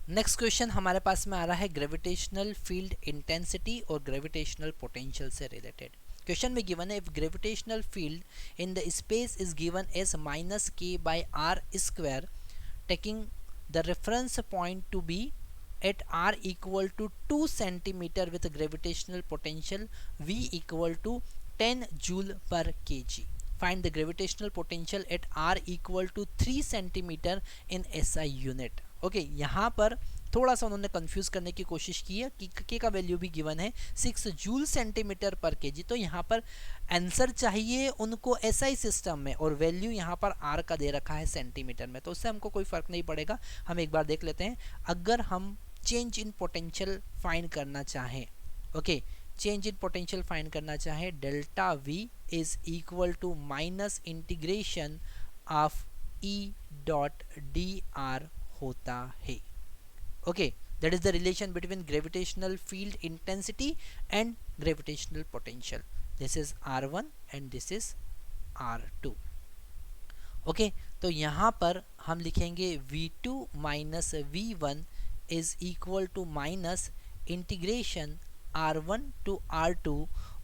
Next question हमारे पास में आ रहा है ग्रेविटेशनल फील्ड इंटेंसिटी और ग्रेविटेशनल पोटेंशियल से रिलेटेड। क्वेश्चन में गिवन है, if gravitational field in the space is given as minus के by are square taking the reference point to be at r equal to 2 centimeter with gravitational potential v equal to 10 joule per kg. Find the gravitational potential at r equal to 3 centimeter in SI unit. Okay यहाँ पर थोड़ा सा उन्होंने confuse करने की कोशिश की है कि के का वैल्यू भी गिवन है 6 जूल सेंटीमीटर पर केजी। तो यहाँ पर आंसर चाहिए उनको एसआई सिस्टम में और वैल्यू यहाँ पर आर का दे रखा है सेंटीमीटर में, तो उससे हमको कोई फर्क नहीं पड़ेगा। हम एक बार देख लेते हैं। अगर हम चेंज इन पोटेंशियल फाइंड करना चाहें, okay change in potential find करना चाहें, delta v is equal to minus integration of E dot d r होता है। Okay that is the relation between gravitational field intensity and gravitational potential. This is R1 and this is R2। Okay तो यहाँ पर हम लिखेंगे V2 minus V1 is equal to minus integration R1 to R2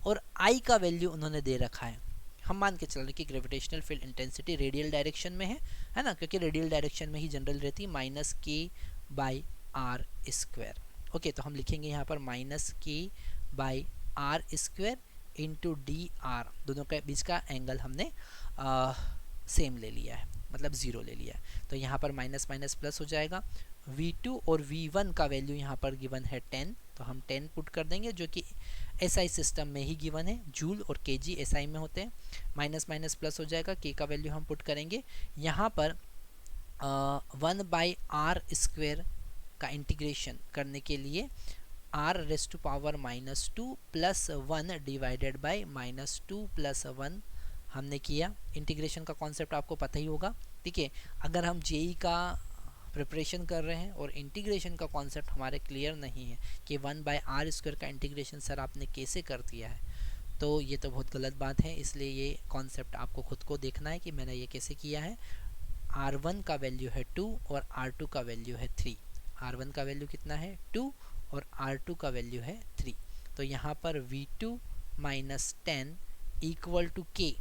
और I का value उन्होंने दे रखा है। हम मान के चल रहे कि gravitational field intensity radial direction में है ना, क्योंकि रेडियल डायरेक्शन में ही जनरल रहती है, माइनस के बाई आर स्क्वायर। ओके तो हम लिखेंगे यहाँ पर माइनस के by are square into d r, दोनों के बीच का एंगल हमने सेम ले लिया है, मतलब ज़ीरो ले लिया है। तो यहाँ पर माइनस माइनस प्लस हो जाएगा। V2 और V1 का वैल्यू यहाँ पर गिवन है 10, तो हम 10 पुट कर देंगे, जो कि SI सिस्टम में ही गिवन है, जूल और केजी SI में होते हैं। माइनस माइनस प्लस हो जाएगा, के का वैल्यू हम पुट करेंगे यहाँ पर 1 बाई आर स्क्वेयर का इंटीग्रेशन करने के लिए r raise to power minus 2 plus 1 divided by minus 2 plus 1 हमने किया। इंटीग्रेशन का कॉन्सेप्ट आपको पता ही होगा, ठीक है। अगर हम जेई का प्रिपरेशन कर रहे हैं और इंटीग्रेशन का कॉन्सेप्ट हमारे क्लियर नहीं है कि 1 बाई आर स्क्वायर का इंटीग्रेशन सर आपने कैसे कर दिया है, तो ये तो बहुत गलत बात है। इसलिए ये कॉन्सेप्ट आपको खुद को देखना है कि मैंने ये कैसे किया है। R1 का वैल्यू है 2 और R2 का वैल्यू है 3। R1 का वैल्यू कितना है 2 और R2 का वैल्यू है 3। तो यहाँ पर V2 माइनस 10 इक्वल टू के।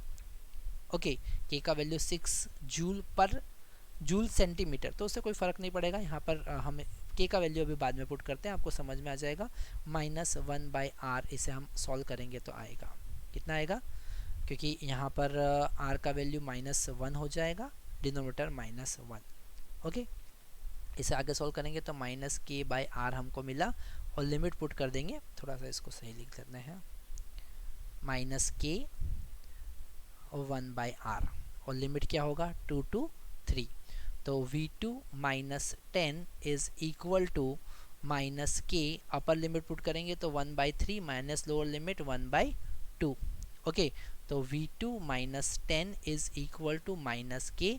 ओके के का वैल्यू 6 जूल पर जूल सेंटीमीटर, तो उससे कोई फ़र्क नहीं पड़ेगा। यहाँ पर हमें के का वैल्यू अभी बाद में पुट करते हैं, आपको समझ में आ जाएगा। माइनस 1 बाई आर, इसे हम सॉल्व करेंगे तो आएगा कितना आएगा, क्योंकि यहाँ पर आर का वैल्यू -1 हो जाएगा, डिनोमिनेटर -1। ओके इसे आगे सॉल्व करेंगे तो माइनस के बाई आर हमको मिला और लिमिट पुट कर देंगे। थोड़ा सा इसको सही लिख लेते हैं, माइनस के 1 बाई आर और लिमिट क्या होगा 2 to 3। तो V2 minus 10 is equal to minus k, upper limit put करेंगे तो 1/3 माइनस लोअर लिमिट 1/2। ओके तो V2 minus 10 is equal to minus k,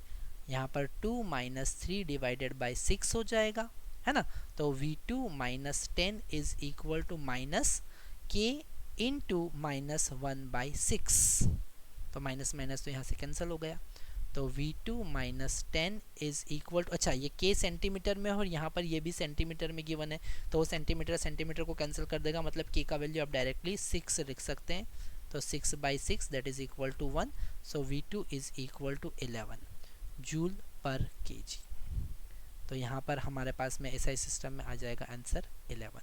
यहाँ पर 2 माइनस 3 डिवाइडेड बाई 6 हो जाएगा, है ना। तो V2 minus 10 is equal to minus k into minus 1/6। तो माइनस माइनस तो यहाँ से कैंसिल हो गया। तो V2 minus 10 is equal to, अच्छा ये के सेंटीमीटर में और यहाँ पर ये भी सेंटीमीटर में गिवन है, तो सेंटीमीटर सेंटीमीटर को कैंसिल कर देगा, मतलब के का वैल्यू आप डायरेक्टली 6 लिख सकते हैं। तो 6/6 that is equal to 1। So V2 is equal to 11 joule per kg. तो यहाँ पर हमारे पास में SI सिस्टम में आ जाएगा आंसर 11।